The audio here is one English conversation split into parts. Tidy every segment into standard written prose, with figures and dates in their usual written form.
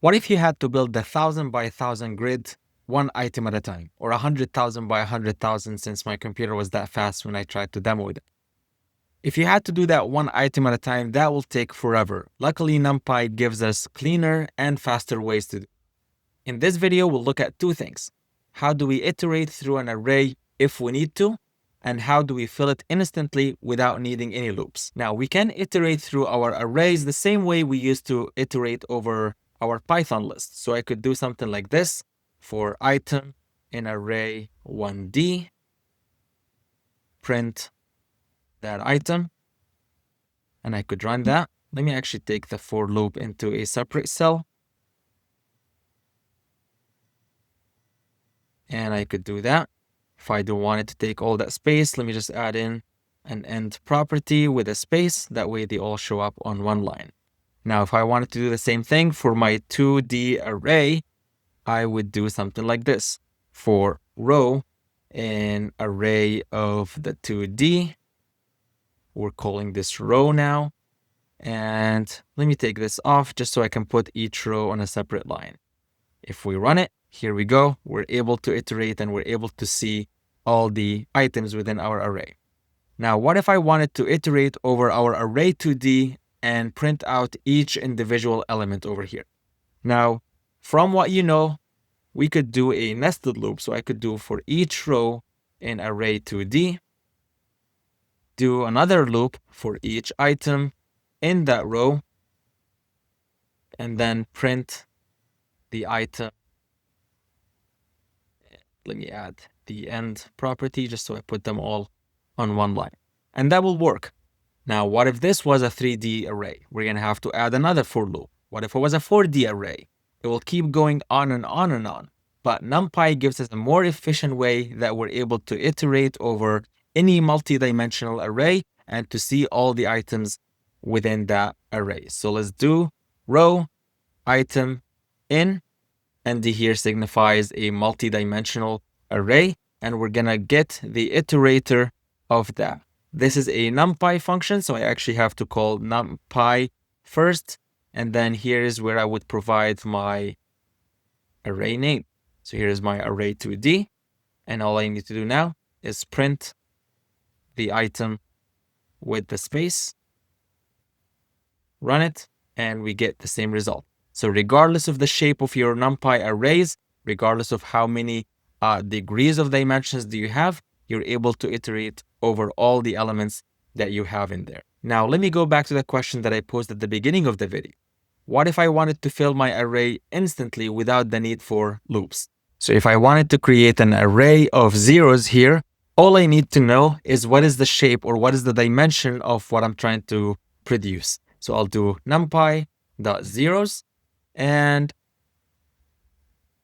What if you had to build a 1,000 by 1,000 grid one item at a time, or 100,000 by 100,000 since my computer was that fast when I tried to demo it? If you had to do that one item at a time, that will take forever. Luckily, Numpy gives us cleaner and faster ways to do it. In this video, we'll look at two things. How do we iterate through an array if we need to? And how do we fill it instantly without needing any loops? Now, we can iterate through our arrays the same way we used to iterate over our Python list. So I could do something like this for item in array 1D, print that item, and I could run that. Let me actually take the for loop into a separate cell. And I could do that. If I don't want it to take all that space, let me just add in an end property with a space. That way they all show up on one line. Now, if I wanted to do the same thing for my 2D array, I would do something like this. For row in array of the 2D, we're calling this row now. And let me take this off just so I can put each row on a separate line. If we run it, here we go. We're able to iterate and we're able to see all the items within our array. Now, what if I wanted to iterate over our array 2D and print out each individual element over here? Now, from what you know, we could do a nested loop. So I could do for each row in array 2D, do another loop for each item in that row, and then print the item. Let me add the end property just so I put them all on one line. And that will work. Now, what if this was a 3D array? We're going to have to add another for loop. What if it was a 4D array? It will keep going on and on and on. But Numpy gives us a more efficient way that we're able to iterate over any multi-dimensional array and to see all the items within that array. So let's do row item in, and the here signifies a multi-dimensional array, and we're gonna get the iterator of that. This is a numpy function, so I actually have to call numpy first, and then here is where I would provide my array name. So here's my array 2D, and all I need to do now is print the item with the space, run it, and we get the same result. So regardless of the shape of your numpy arrays, regardless of how many degrees of dimensions do you have, you're able to iterate over all the elements that you have in there. Now, let me go back to the question that I posed at the beginning of the video. What if I wanted to fill my array instantly without the need for loops? So if I wanted to create an array of zeros here, all I need to know is what is the shape or what is the dimension of what I'm trying to produce. So I'll do numpy.zeros, and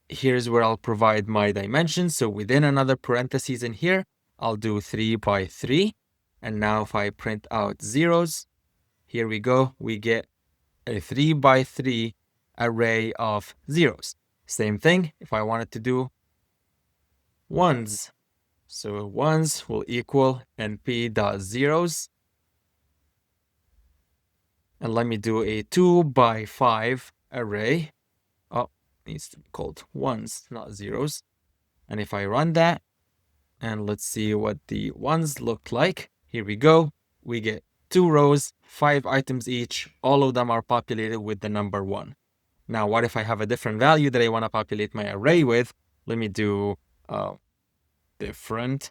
here's where I'll provide my dimensions. So within another parentheses in here, I'll do 3 by 3. And now if I print out zeros, here we go, we get a 3 by 3 array of zeros. Same thing if I wanted to do ones. So ones will equal np.zeros. And let me do a 2 by 5 array. Oh, needs to be called ones, not zeros. And if I run that, and let's see what the ones look like. Here we go. We get 2 rows, 5 items each. All of them are populated with the number 1. Now, what if I have a different value that I want to populate my array with? Let me do different.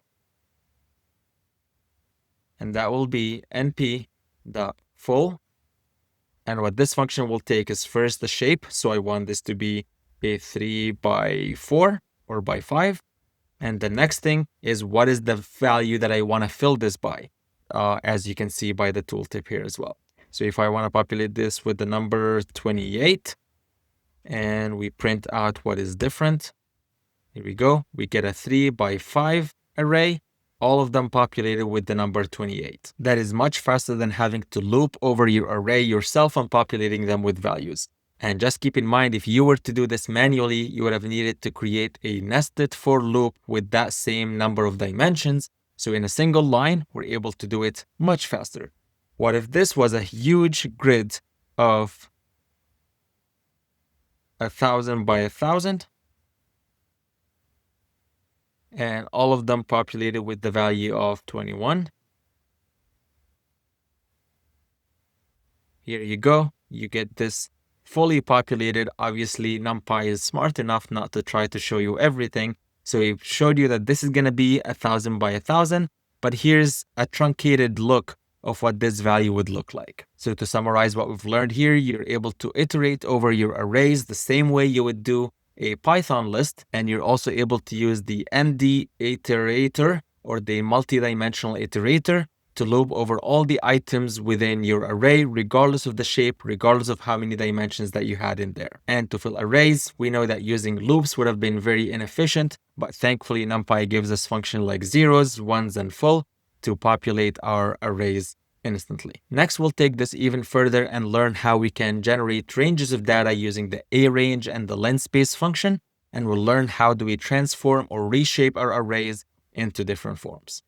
And that will be np.full. And what this function will take is first the shape. So I want this to be a 3 by 4 or by 5. And the next thing is what is the value that I want to fill this by, as you can see by the tooltip here as well. So if I want to populate this with the number 28, and we print out what is different, here we go. We get a 3 by 5 array, all of them populated with the number 28. That is much faster than having to loop over your array yourself and populating them with values. And just keep in mind, if you were to do this manually, you would have needed to create a nested for loop with that same number of dimensions. So in a single line, we're able to do it much faster. What if this was a huge grid of 1,000 by 1,000. And all of them populated with the value of 21. Here you go. You get this fully populated. Obviously, Numpy is smart enough not to try to show you everything. So he showed you that this is going to be 1,000 by 1,000. But here's a truncated look of what this value would look like. So to summarize what we've learned here, you're able to iterate over your arrays the same way you would do a Python list. And you're also able to use the ND iterator or the multi-dimensional iterator to loop over all the items within your array, regardless of the shape, regardless of how many dimensions that you had in there. And to fill arrays, we know that using loops would have been very inefficient, but thankfully Numpy gives us functions like zeros, ones, and full to populate our arrays instantly. Next, we'll take this even further and learn how we can generate ranges of data using the aRange and the linspace function, and we'll learn how do we transform or reshape our arrays into different forms.